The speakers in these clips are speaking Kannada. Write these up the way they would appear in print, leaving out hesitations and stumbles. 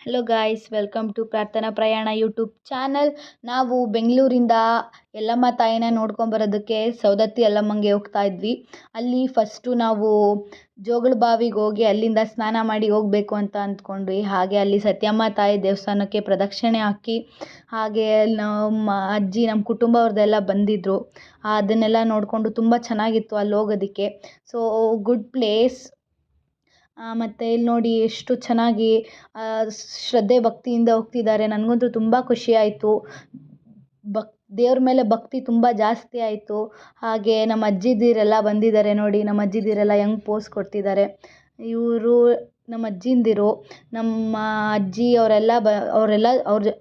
ಹಲೋ ಗಾಯ್ಸ್, ವೆಲ್ಕಮ್ ಟು ಪ್ರಾರ್ಥನಾ ಪ್ರಯಾಣ ಯೂಟ್ಯೂಬ್ ಚಾನಲ್. ನಾವು ಬೆಂಗಳೂರಿಂದ ಯಲ್ಲಮ್ಮ ತಾಯಿನ ನೋಡ್ಕೊಂಬರೋದಕ್ಕೆ ಸವದತ್ತಿ ಯಲ್ಲಮ್ಮಂಗೆ ಹೋಗ್ತಾ ಇದ್ವಿ. ಅಲ್ಲಿ ಫಸ್ಟು ನಾವು ಜೋಗಳ ಬಾವಿಗೆ ಹೋಗಿ ಅಲ್ಲಿಂದ ಸ್ನಾನ ಮಾಡಿ ಹೋಗಬೇಕು ಅಂತ ಅಂದ್ಕೊಂಡ್ವಿ. ಹಾಗೆ ಅಲ್ಲಿ ಸತ್ಯಮ್ಮ ತಾಯಿ ದೇವಸ್ಥಾನಕ್ಕೆ ಪ್ರದಕ್ಷಿಣೆ ಹಾಕಿ ಹಾಗೆ ನಮ್ಮ ಅಜ್ಜಿ, ನಮ್ಮ ಕುಟುಂಬವ್ರದ್ದೆಲ್ಲ ಬಂದಿದ್ದರು. ಅದನ್ನೆಲ್ಲ ನೋಡಿಕೊಂಡು ತುಂಬ ಚೆನ್ನಾಗಿತ್ತು ಅಲ್ಲಿ ಹೋಗೋದಕ್ಕೆ. So good place. ಮತ್ತು ಇಲ್ಲಿ ನೋಡಿ ಎಷ್ಟು ಚೆನ್ನಾಗಿ ಶ್ರದ್ಧೆ ಭಕ್ತಿಯಿಂದ ಹೋಗ್ತಿದ್ದಾರೆ. ನನಗಂತೂ ತುಂಬ ಖುಷಿ ಆಯಿತು. ದೇವ್ರ ಮೇಲೆ ಭಕ್ತಿ ತುಂಬ ಜಾಸ್ತಿ ಆಯಿತು. ಹಾಗೆ ನಮ್ಮ ಅಜ್ಜಿದಿರೆಲ್ಲ ಬಂದಿದ್ದಾರೆ ನೋಡಿ. ನಮ್ಮ ಅಜ್ಜಿದಿರೆಲ್ಲ ಹೆಂಗೆ ಪೋಸ್ ಕೊಡ್ತಿದ್ದಾರೆ. ಇವರು ನಮ್ಮ ಅಜ್ಜಿಂದಿರು. ನಮ್ಮ ಅಜ್ಜಿ ಅವರೆಲ್ಲ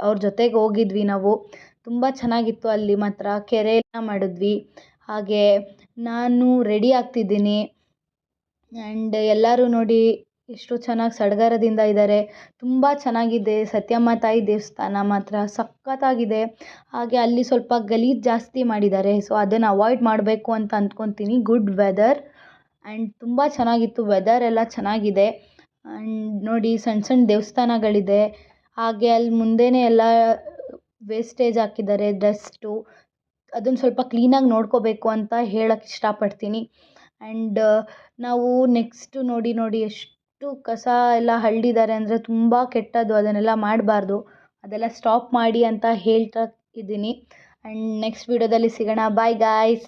ಅವ್ರ ಜೊತೆಗೆ ಹೋಗಿದ್ವಿ ನಾವು. ತುಂಬ ಚೆನ್ನಾಗಿತ್ತು. ಅಲ್ಲಿ ಮಾತ್ರ ಕೆರೆ ಎಲ್ಲ ಮಾಡಿದ್ವಿ. ಹಾಗೆ ನಾನು ರೆಡಿ ಆಗ್ತಿದ್ದೀನಿ. ಆ್ಯಂಡ್ ಎಲ್ಲರೂ ನೋಡಿ ಎಷ್ಟು ಚೆನ್ನಾಗಿ ಸಡಗರದಿಂದ ಇದ್ದಾರೆ. ತುಂಬ ಚೆನ್ನಾಗಿದೆ ಸತ್ಯಮ್ಮ ತಾಯಿ ದೇವಸ್ಥಾನ ಮಾತ್ರ ಸಖತ್ತಾಗಿದೆ. ಹಾಗೆ ಅಲ್ಲಿ ಸ್ವಲ್ಪ ಗಲೀಜು ಜಾಸ್ತಿ ಮಾಡಿದ್ದಾರೆ. ಸೊ ಅದನ್ನು ಅವಾಯ್ಡ್ ಮಾಡಬೇಕು ಅಂತ ಅಂದ್ಕೊತೀನಿ. ಗುಡ್ ವೆದರ್ ಆ್ಯಂಡ್ ತುಂಬ ಚೆನ್ನಾಗಿತ್ತು. ವೆದರ್ ಎಲ್ಲ ಚೆನ್ನಾಗಿದೆ. ಆ್ಯಂಡ್ ನೋಡಿ ಸಣ್ಣ ಸಣ್ಣ ದೇವಸ್ಥಾನಗಳಿದೆ. ಹಾಗೆ ಅಲ್ಲಿ ಮುಂದೆನೇ ಎಲ್ಲ ವೇಸ್ಟೇಜ್ ಹಾಕಿದ್ದಾರೆ, ಡಸ್ಟು. ಅದನ್ನು ಸ್ವಲ್ಪ ಕ್ಲೀನಾಗಿ ನೋಡ್ಕೋಬೇಕು ಅಂತ ಹೇಳಕ್ಕೆ ಇಷ್ಟಪಡ್ತೀನಿ. ಆ್ಯಂಡ್ ನಾವು ನೆಕ್ಸ್ಟು ನೋಡಿ ಎಷ್ಟು ಕಸ ಎಲ್ಲ ಹರಡಿದ್ದಾರೆ ಅಂದರೆ ತುಂಬ ಕೆಟ್ಟದ್ದು. ಅದನ್ನೆಲ್ಲ ಮಾಡಬಾರ್ದು. ಅದೆಲ್ಲ ಸ್ಟಾಪ್ ಮಾಡಿ ಅಂತ ಹೇಳ್ತಾ ಇದ್ದೀನಿ. ಆ್ಯಂಡ್ ನೆಕ್ಸ್ಟ್ ವೀಡಿಯೋದಲ್ಲಿ ಸಿಗೋಣ. Bye guys.